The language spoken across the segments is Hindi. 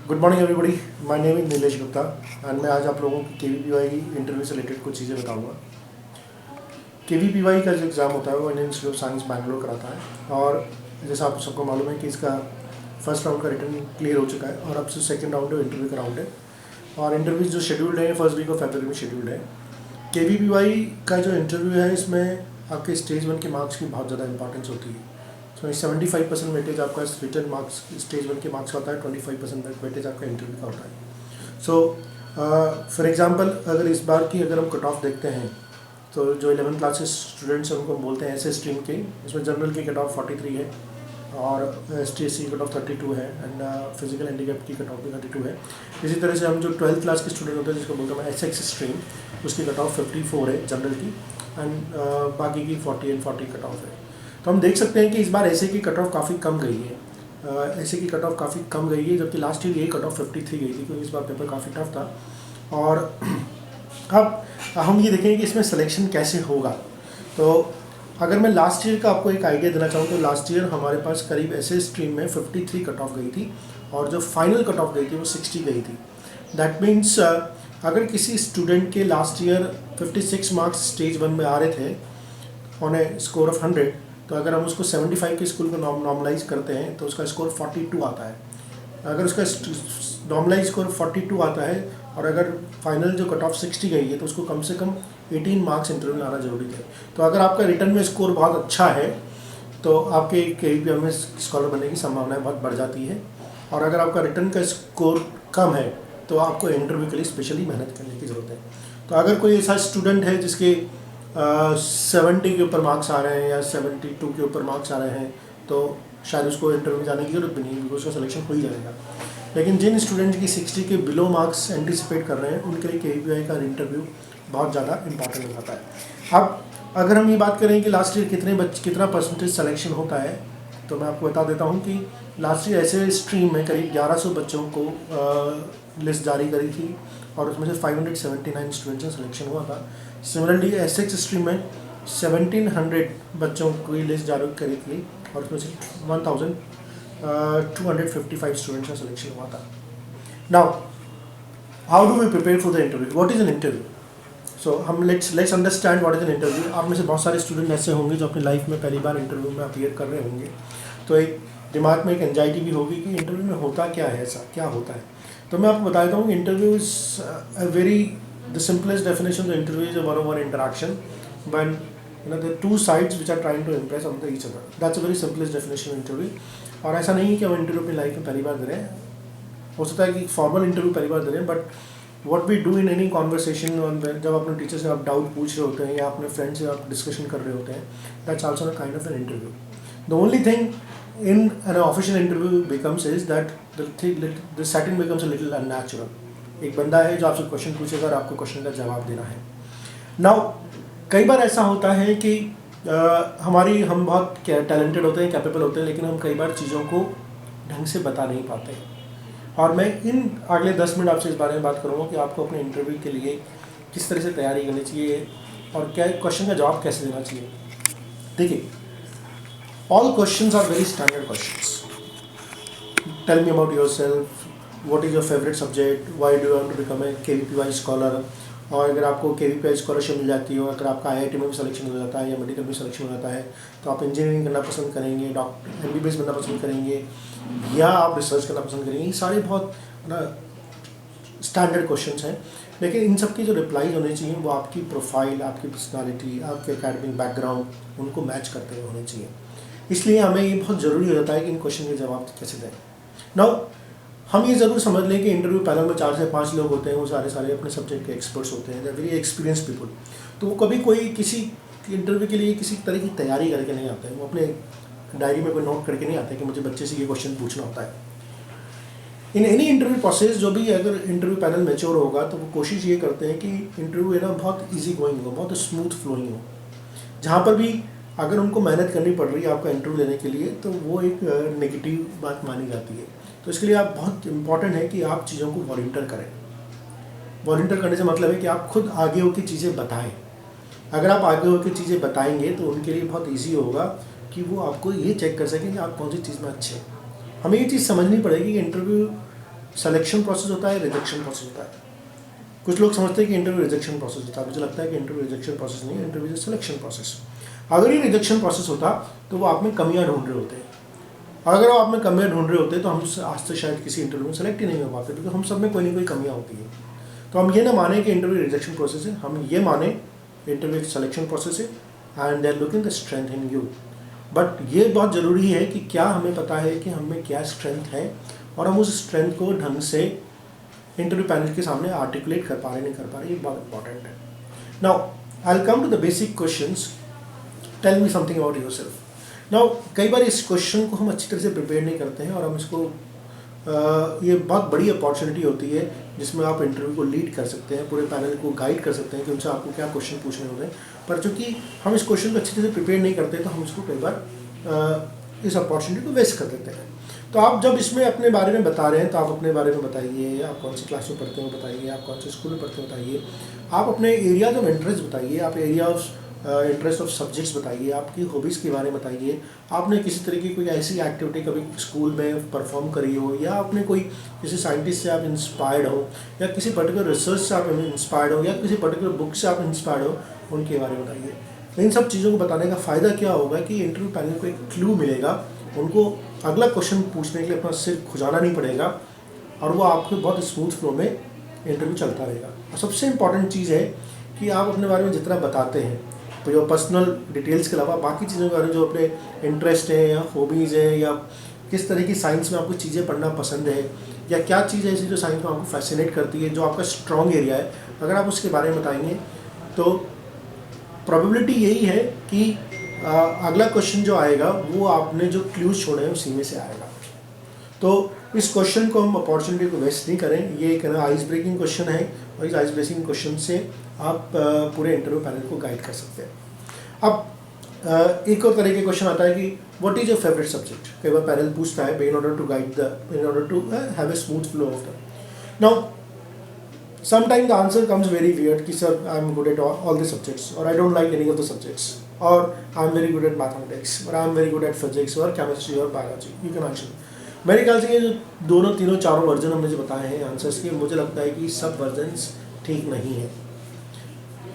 Good morning everybody. My name is Nilesh Gupta and मैं आज आप लोगों को केवीपीवाई इंटरव्यू से रिलेटेड कुछ चीज़ें बताऊंगा। केवीपीवाई का जो एग्ज़ाम होता है वो Indian institute of science Bangalore कराता है और जैसा आप सबको मालूम है कि इसका फर्स्ट राउंड का रिटर्न क्लियर हो चुका है और अब से सेकेंड राउंड है, इंटरव्यू का राउंड है। और इंटरव्यूज जो शेड्यूल्ड है फर्स्ट वीक ऑफ फरवरी में शेड्यूल्ड है। केवीपीवाई का जो इंटरव्यू है इसमें आपके स्टेज 1 के मार्क्स की बहुत ज़्यादा इंपॉर्टेंस होती है। तो 75% वेटेज आपका रिटर्न मार्क्स स्टेज 1 के मार्क्स का होता है, 25% वेटेज आपका इंटरव्यू का होता है। सो फॉर एग्जांपल अगर इस बार की अगर हम कट ऑफ देखते हैं तो जो 11th क्लास के स्टूडेंट्स हैं उनको हम बोलते हैं ऐसे स्ट्रीम के, इसमें जनरल की कट ऑफ 43 है और STSC की कट ऑफ 32 है एंड फिजिकल हैंडीकैप की कट ऑफ भी 32 है। इसी तरह से हम जो 12th क्लास के स्टूडेंट होते हैं जिसको बोलते हैं SX स्ट्रीम, उसकी कट ऑफ 54 है जनरल की एंड बाकी की 40 एंड 40 कट ऑफ है। तो हम देख सकते हैं कि इस बार ऐसे की कट ऑफ काफ़ी कम गई है। ऐसे की कट ऑफ काफ़ी कम गई है जबकि लास्ट ईयर यही कट ऑफ 53 गई थी, क्योंकि इस बार पेपर काफ़ी टफ था। और अब हम ये देखेंगे कि इसमें सिलेक्शन कैसे होगा। तो अगर मैं लास्ट ईयर का आपको एक आइडिया देना चाहूँ तो लास्ट ईयर हमारे पास करीब ऐसे स्ट्रीम में 53 कट ऑफ गई थी और जो फाइनल कट ऑफ गई थी वो 60 गई थी। दैट मीन्स अगर किसी स्टूडेंट के लास्ट ईयर 56 मार्क्स स्टेज 1 में आ रहे थे ऑन ए स्कोर ऑफ 100, तो अगर हम उसको 75 के स्कूल को नॉर्मलाइज करते हैं तो उसका स्कोर 42 आता है। अगर उसका नॉर्मलाइज स्कोर 42 आता है और अगर फाइनल जो कट ऑफ 60 गई है तो उसको कम से कम 18 मार्क्स इंटरव्यू में आना जरूरी है। तो अगर आपका रिटर्न में स्कोर बहुत अच्छा है तो आपके केवीपीआई में स्कॉलर बनने की संभावनाएं बहुत बढ़ जाती है। और अगर आपका रिटर्न का स्कोर कम है तो आपको इंटरव्यू के लिए स्पेशली मेहनत करने की ज़रूरत है। तो अगर कोई ऐसा स्टूडेंट है जिसके 70 के ऊपर मार्क्स आ रहे हैं या 72 के ऊपर मार्क्स आ रहे हैं तो शायद उसको इंटरव्यू में जाने की जरूरत भी नहीं, क्योंकि उसका सिलेक्शन हो ही जाएगा। लेकिन जिन स्टूडेंट की 60 के बिलो मार्क्स एंटिसिपेट कर रहे हैं उनके लिए केवीपीआई का इंटरव्यू बहुत ज़्यादा इंपॉर्टेंट हो जाता है। अब अगर हम ये बात करें कि लास्ट ईयर कितना परसेंटेज सिलेक्शन होता है तो मैं आपको बता देता हूँ कि लास्ट ईयर ऐसे स्ट्रीम में करीब 1100 बच्चों को लिस्ट जारी करी थी और उसमें से 579 स्टूडेंट्स का सिलेक्शन हुआ था। सिमिलरली SX स्ट्रीम में 1700 बच्चों की लिस्ट जारी करी थी और उसमें से 1255 स्टूडेंट्स का सिलेक्शन हुआ था। Now how do we prepare for the interview? What is an interview? So हम let's understand what is an interview. आप में से बहुत सारे स्टूडेंट ऐसे होंगे जो अपनी लाइफ में पहली बार इंटरव्यू में अपीयर कर रहे होंगे, तो एक दिमाग में एक एंजाइटी भी होगी कि इंटरव्यू में होता क्या है, ऐसा क्या होता है। तो मैं आपको बता देता हूँ कि interview is the simplest definition of the interview is a one-on-one interaction when the two sides which are trying to impress on each other. That's a very simplest definition of interview. और ऐसा नहीं है कि हम इंटरव्यू अपनी लाइफ में पहली बार दे रहे हैं, हो सकता है कि फॉर्मल इंटरव्यू पहली बार दे रहे हैं, but what we do in any conversation, जब अपने टीचर से आप डाउट पूछ रहे होते हैं या अपने फ्रेंड से आप डिस्कशन कर रहे होते हैं, that's also a kind of an interview. The only thing in an official interview becomes is that the setting becomes a little unnatural. एक बंदा है जो आपसे क्वेश्चन पूछेगा और आपको क्वेश्चन का जवाब देना है। नाउ कई बार ऐसा होता है कि हम बहुत टैलेंटेड होते हैं, कैपेबल होते हैं, लेकिन हम कई बार चीज़ों को ढंग से बता नहीं पाते। और मैं इन अगले 10 मिनट आपसे इस बारे में बात करूँगा कि आपको अपने इंटरव्यू के लिए किस तरह से तैयारी करनी चाहिए और क्या क्वेश्चन का जवाब कैसे देना चाहिए। देखिए, all questions are very standard questions. Tell me about yourself. What is your favorite subject? Why do you want to become a KVPY scholar? और अगर आपको KVPY स्कॉलरशिप मिल जाती हो, अगर आपका IIT में भी सिलेक्शन हो जाता है या मेडिकल में सिलेक्शन हो जाता है तो आप इंजीनियरिंग करना पसंद करेंगे, डॉक्टर MBBS बनना पसंद करेंगे या आप रिसर्च करना पसंद करेंगे। ये सारे बहुत स्टैंडर्ड क्वेश्चंस हैं, लेकिन इन सब की जो रिप्लाई होने चाहिए वो आपकी प्रोफाइल, आपकी पर्सनालिटी, आपके एकेडमिक बैकग्राउंड उनको मैच करते हुए होने चाहिए। इसलिए हमें ये बहुत ज़रूरी हो जाता है कि इन क्वेश्चन के जवाब कैसे दें। नाउ हम ये ज़रूर समझ लें कि इंटरव्यू पैनल में 4 से 5 लोग होते हैं, वो सारे अपने सब्जेक्ट के एक्सपर्ट्स होते हैं, वेरी एक्सपीरियंस पीपल। तो वो कभी कोई किसी इंटरव्यू के लिए किसी तरह की तैयारी करके नहीं आते हैं, वो अपने डायरी में कोई नोट करके नहीं आते कि मुझे बच्चे से ये क्वेश्चन पूछना होता है। इन एनी इंटरव्यू प्रोसेस जो भी अगर इंटरव्यू पैनल मैच्योर होगा तो वो कोशिश ये करते हैं कि इंटरव्यू है ना बहुत ईजी गोइंग हो, बहुत स्मूथ फ्लोइंग हो। जहाँ पर भी अगर उनको मेहनत करनी पड़ रही है आपका इंटरव्यू लेने के लिए तो वो एक नेगेटिव बात मानी जाती है। तो इसके लिए आप बहुत इंपॉर्टेंट है कि आप चीज़ों को वॉलंटियर करें। वॉलंटियर करने से मतलब है कि आप खुद आगे होकर चीज़ें बताएं। अगर आप आगे होकर चीज़ें बताएंगे तो उनके लिए बहुत ईजी होगा कि वो आपको ये चेक कर सकें कि आप कौन सी चीज़ में अच्छे हैं। हमें ये चीज़ समझनी पड़ेगी कि इंटरव्यू सिलेक्शन प्रोसेस होता है, रिजेक्शन प्रोसेस होता है। कुछ लोग समझते हैं कि इंटरव्यू रिजेक्शन प्रोसेस होता है, मुझे लगता है कि इंटरव्यू रिजेक्शन प्रोसेस नहीं है, इंटरव्यू इज सिलेक्शन प्रोसेस। अगर ये रिजेक्शन प्रोसेस होता तो वो आप में कमियाँ ढूंढ रहे होते हैं। अगर वो आप में कमियाँ ढूंढ रहे होते तो हम आज से शायद किसी इंटरव्यू में सेलेक्ट ही नहीं हो पाते, क्योंकि हम सब में कोई ना कोई कमियाँ होती है। तो हम ये ना माने कि इंटरव्यू रिजेक्शन प्रोसेस है, हम ये माने इंटरव्यू सिलेक्शन प्रोसेस है and they are looking the strength in you. But ये बहुत ज़रूरी है कि क्या हमें पता है कि हमें क्या स्ट्रेंथ है और हम उस स्ट्रेंथ को ढंग से इंटरव्यू पैनल के सामने आर्टिकुलेट कर पा रहे नहीं कर पा रहे, ये बहुत इंपॉर्टेंट है। Now I will come to the basic questions. Tell me something about yourself. Now कई बार इस क्वेश्चन को हम अच्छी तरह से प्रिपेयर नहीं करते हैं और हम इसको ये बहुत बड़ी अपॉर्चुनिटी होती है जिसमें आप इंटरव्यू को लीड कर सकते हैं, पूरे पैनल को गाइड कर सकते हैं कि उनसे आपको क्या क्वेश्चन पूछने होते हैं। पर चूँकि हम इस क्वेश्चन को अच्छी तरह से प्रिपेयर नहीं करते तो हम इसको कई बार इस अपॉर्चुनिटी को वेस्ट कर देते हैं। तो आप जब इसमें अपने बारे में बता रहे हैं तो आप अपने बारे में बताइए, आप कौन सी क्लास में पढ़ते हो बताइए, आप कौन से स्कूल में पढ़ते हो बताइए, आप अपने एरियाज ऑफ इंटरेस्ट बताइए, आप area of interest of subjects बताइए, आपकी हॉबीज़ के बारे में बताइए, आपने किसी तरह की कोई ऐसी एक्टिविटी कभी स्कूल में परफॉर्म करी हो, या आपने कोई किसी साइंटिस्ट से आप इंस्पायर्ड हो, या किसी पर्टिकुलर रिसर्च से आप इंस्पायर्ड हो, या किसी पर्टिकुलर बुक से आप इंस्पायर्ड हो, उनके बारे में बताइए। इन सब चीज़ों को बताने का फ़ायदा क्या होगा कि इंटरव्यू पैनल को एक क्लू मिलेगा, उनको अगला क्वेश्चन पूछने के लिए अपना सिर खुजाना नहीं पड़ेगा और वो आपके बहुत स्मूथ फ्लो में इंटरव्यू चलता रहेगा। और सबसे इम्पॉर्टेंट चीज़ है कि आप अपने बारे में जितना बताते हैं तो जो पर्सनल डिटेल्स के अलावा बाकी चीज़ों के बारे में जो अपने इंटरेस्ट है या हॉबीज़ है या किस तरह की साइंस में आपको चीज़ें पढ़ना पसंद है या क्या चीज़ है ऐसी जो साइंस में आपको फैसिनेट करती है, जो आपका स्ट्रॉन्ग एरिया है, अगर आप उसके बारे में बताएंगे तो प्रोबेबिलिटी यही है कि अगला क्वेश्चन जो आएगा वो आपने जो क्लूज छोड़े हैं उसी में से आएगा। तो इस क्वेश्चन को हम अपॉर्चुनिटी को वेस्ट नहीं करें, ये एक आइस ब्रेकिंग क्वेश्चन है और इस आइस ब्रेकिंग क्वेश्चन से आप पूरे इंटरव्यू पैनल को गाइड कर सकते हैं। अब एक और तरह के क्वेश्चन आता है कि what is your favourite subject. कई बार पैनल पूछता है in order to have a smooth flow of the now sometimes the answer comes very weird कि sir I'm good at all the subjects or I don't like any of the subjects or I'm very good at mathematics or I'm very good at physics or chemistry or biology. You can answer. मेरे ख्याल से ये जो दोनों तीनों चारों वर्जन हमने जो बताए हैं आंसर्स के, मुझे लगता है कि सब वर्जन्स ठीक नहीं है।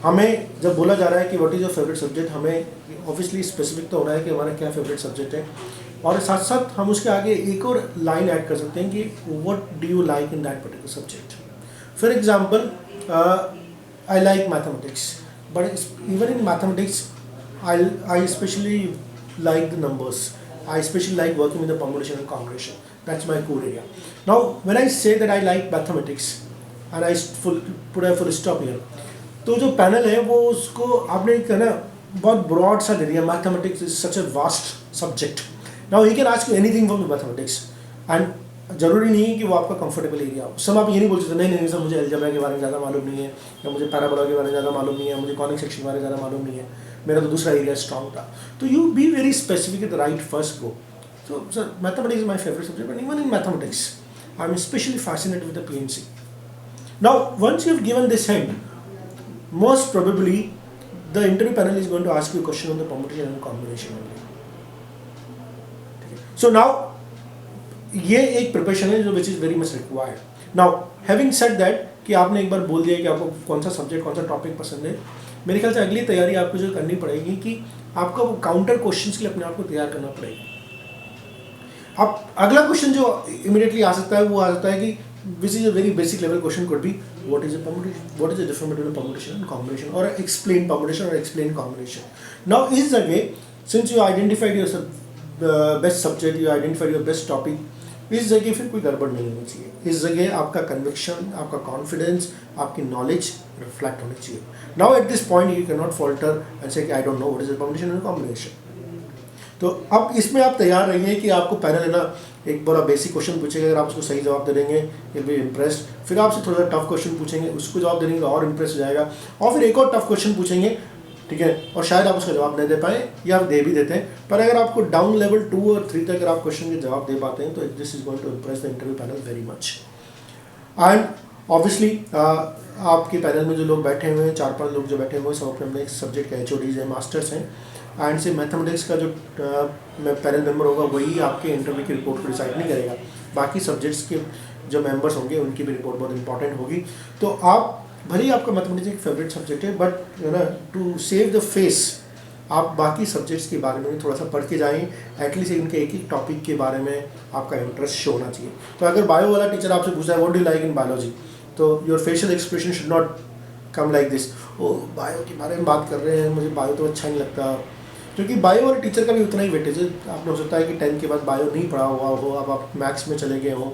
हमें जब बोला जा रहा है कि what is your favourite subject, हमें ऑब्वियसली स्पेसिफिक तो होना है कि हमारा क्या फेवरेट सब्जेक्ट है और साथ साथ हम उसके आगे एक और लाइन ऐड कर सकते हैं कि what do you like in that particular subject. For example, I like mathematics, but even in mathematics, I especially like the numbers. I especially like working with the permutation and combination. That's my core area. Now, when I say that I like mathematics, and I put a full stop here, तो जो पैनल है वो उसको आपने कहना बहुत ब्रॉड सा दे दिया, mathematics is such a vast subject. Now he can ask you anything from mathematics and जरूरी नहीं है कि वो आपका कंफर्टेबल एरिया हो। सब आप ये नहीं बोल सकते नहीं सर मुझे अलजेब्रा के बारे में ज़्यादा मालूम नहीं है, या मुझे पैराबोला के बारे में ज़्यादा मालूम नहीं है, मुझे कॉनिक सेक्शन के बारे में ज़्यादा मालूम नहीं है, मेरा तो दूसरा एरिया स्ट्रॉन्ग था। तो you be very specific at the right first go. So sir, mathematics is my favorite subject, but even in mathematics, I'm especially fascinated with the PMC. Now, once you've given this hint, most probably the interview panel is going to ask you a question on the permutation and combination only. So now, ये एक प्रिपरेशन है जो which is very much required. Now having said that कि आपने एक बार बोल दिया कि आपको कौन सा सब्जेक्ट कौन सा टॉपिक पसंद है, मेरे ख्याल से अगली तैयारी आपको जो करनी पड़ेगी कि आपको काउंटर क्वेश्चंस के लिए अपने आप को तैयार करना पड़ेगा। अब अगला क्वेश्चन जो इमीडिएटली आ सकता है वो आ सकता है कि which is a very basic level question could be what is a difference between permutation and combination और एक्सप्लेन परमुटेशन और एक्सप्लेन कॉम्बिनेशन। नाउ इस जगह since you identified your best subject, you identified your best topic, इस जगह फिर कोई गड़बड़ नहीं होनी चाहिए। इस जगह आपका कन्विक्शन, आपका कॉन्फिडेंस, आपकी नॉलेज रिफ्लेक्ट होनी चाहिए। Now at this point you can not falter and say I don't know what is the permutation and combination. तो अब इसमें आप तैयार रहिए कि आपको पैनल है ना एक बड़ा बेसिक क्वेश्चन पूछेगा, अगर आप उसको सही जवाब दे देंगे विल बी इम्प्रेस्ड। फिर आपसे थोड़ा सा टफ क्वेश्चन पूछेंगे, उसको जवाब देंगे और इम्प्रेस हो जाएगा, और फिर एक और टफ क्वेश्चन पूछेंगे, ठीक है, और शायद आप उसका जवाब नहीं दे पाए या आप दे भी देते हैं, पर अगर आपको डाउन लेवल 2 और 3 तक अगर आप क्वेश्चन के जवाब दे पाते हैं तो this is going to impress the interview panel very much. And obviously आपके पैनल में जो लोग बैठे हुए हैं, 4-5 लोग जो बैठे हुए हैं, सब अपने अपने सब्जेक्ट के HODs हैं, मास्टर्स हैं, एंड से मैथमेटिक्स का जो पैनल मेंबर होगा वही आपके इंटरव्यू की रिपोर्ट को डिसाइड नहीं करेगा। बाकी सब्जेक्ट्स के जो मेंबर्स होंगे उनकी भी रिपोर्ट बहुत इंपॉर्टेंट होगी। तो आप भले ही आपका मैथमेटिक्स एक फेवरेट सब्जेक्ट है, but you know to save the face आप बाकी सब्जेक्ट्स के बारे में थोड़ा सा पढ़ के जाएं, एटलीस्ट इनके एक एक टॉपिक के बारे में आपका इंटरेस्ट शो होना चाहिए। तो अगर बायो वाला टीचर आपसे पूछता है what do you like in biology, तो your facial expression should not come like this, oh bio के बारे में बात कर रहे हैं, मुझे बायो तो अच्छा नहीं लगता। क्योंकि बायो वाले टीचर का भी उतना ही वेटेज है। आपने हो सकता है कि 10th के बाद बायो नहीं पढ़ा हुआ हो, अब आप मैथ्स में चले गए हो,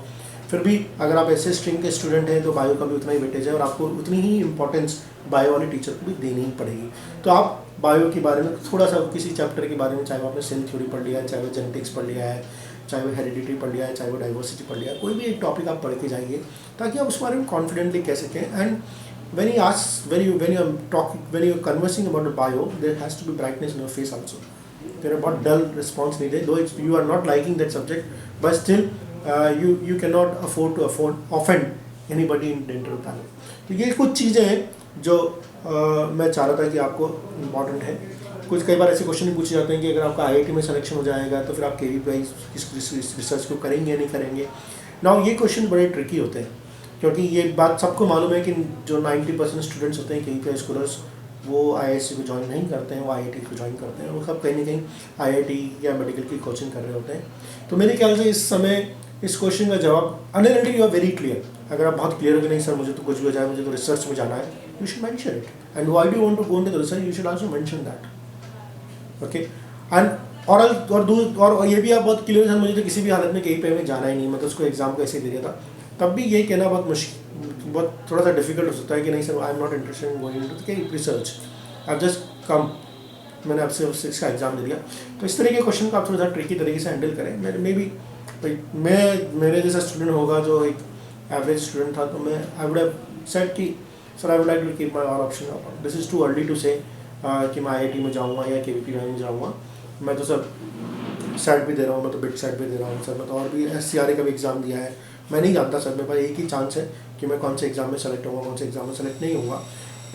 फिर भी अगर आप ऐसे स्ट्रीम के स्टूडेंट हैं तो बायो का भी उतना ही वेटेज है और आपको उतनी ही इंपॉर्टेंस बायो वाले टीचर को भी देनी ही पड़ेगी। तो आप बायो के बारे में थोड़ा सा किसी चैप्टर के बारे में, चाहे वो आपने सेल थ्योरी पढ़ लिया है, चाहे वो जेनेटिक्स पढ़ लिया है, चाहे वो हेरिडिटी पढ़ लिया है, चाहे वो डाइवर्सिटी पढ़ लिया है, कोई भी एक टॉपिक आप पढ़ के जाइए ताकि आप उस बारे में कॉन्फिडेंटली कह सकें। And when you ask when you're conversing about the bio, there has to be brightness in your face also. There are बहुत dull response नहीं दे, though you are not liking that subject, but still you cannot afford to offend anybody in the interview panel. तो ये कुछ चीज़ें हैं जो मैं चाह रहा था कि आपको इम्पॉर्टेंट है। कुछ कई बार ऐसे क्वेश्चन भी पूछे जाते हैं कि अगर आपका IIT में सिलेक्शन हो जाएगा तो फिर आप KVPI रिसर्च को करेंगे या नहीं करेंगे। नाउ ये क्वेश्चन बड़े ट्रिकी होते हैं, क्योंकि ये बात सबको मालूम है कि जो 90% स्टूडेंट्स होते हैं KVPI स्कॉलर्स, वो IISc को ज्वाइन नहीं करते हैं, वो IIT को ज्वाइन करते हैं, वो सब कहीं ना कहीं IIT या मेडिकल की कोचिंग कर रहे होते हैं। तो मेरे ख्याल से इस समय इस क्वेश्चन का जवाब अनलिटिल यू आर वेरी क्लियर। अगर आप बहुत क्लियर हो कि नहीं सर मुझे तो कुछ भी हो जाए, मुझे तो रिसर्च में जाना है, you should mention it, and why do you want to go into the research, you should also mention that, okay. And और ये भी आप बहुत क्लियर हैं, मुझे तो किसी भी हालत में KVPI में जाना ही नहीं, मतलब उसको एग्जाम को ऐसे दे दिया था, तब भी ये कहना बहुत मुश्किल, बहुत थोड़ा सा डिफिकल्ट हो सकता है कि नहीं sir I am not interested in going into research, I just come, मैंने आपसे इसका एग्जाम दे दिया। तो इस तरह के क्वेश्चन को आप थोड़ा सा ट्रिकी तरीके से हैंडल करें। मे बी मेरे जैसा स्टूडेंट होगा जो एक एवरेज स्टूडेंट था, तो मैं आई वुड हैव सेड कि sir I would like to keep my all option open, this is too early to say कि मैं IIT में जाऊँगा या KVPI में जाऊँगा। मैं तो सर सेट भी दे रहा हूँ, मैं तो बिट सेट भी दे रहा हूँ सर, मैं तो और भी SCRA का भी एग्ज़ाम दिया है, मैं नहीं जानता सर, मेरे पास एक ही चांस है कि मैं कौन से एग्ज़ाम में सेलेक्ट होऊंगा, कौन से एग्ज़ाम में सेलेक्ट नहीं होऊंगा।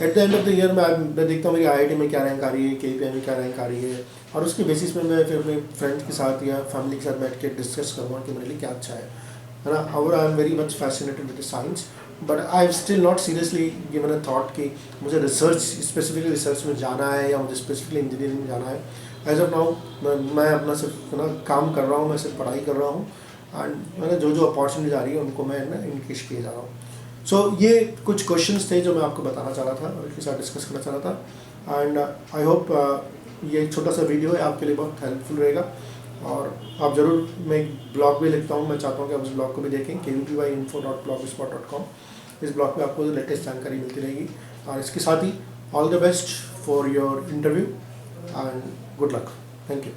At the end of the year मैं देखता हूँ मेरी IIT में क्या रैंक आ रही है, KVPI में क्या रैंक आ रही है, और उसके बेसिस पे मैं फिर अपने फ्रेंड्स के साथ या फैमिली के साथ बैठ के डिस्कस करूँगा कि मेरे लिए क्या अच्छा है ना। और I am very much fascinated with science, but I have still not seriously given a thought कि मुझे रिसर्च स्पेसिफिकली रिसर्च में जाना है या मुझे स्पेसिफिकली इंजीनियरिंग में जाना है। एज ऑफ नाउ मैं अपना सिर्फ ना काम कर रहा हूँ, मैं सिर्फ पढ़ाई कर रहा हूँ, एंड मैंने जो अपॉर्चुनिटीज आ रही है उनको मैं ना इनकेश किए जा रहा हूँ। सो ये कुछ क्वेश्चंस थे जो मैं आपको बताना चाह रहा था और इसके साथ डिस्कस करना चाह रहा था, एंड आई होप ये एक छोटा सा वीडियो है आपके लिए बहुत हेल्पफुल रहेगा। और आप ज़रूर, मैं एक ब्लॉग भी लिखता हूँ, मैं चाहता हूँ कि आप उस ब्लॉग को भी देखें, kvpyinfo.blogspot.com। इस ब्लॉग पे आपको लेटेस्ट जानकारी मिलती रहेगी। और इसके साथ ही all the best for your interview and good luck, thank you.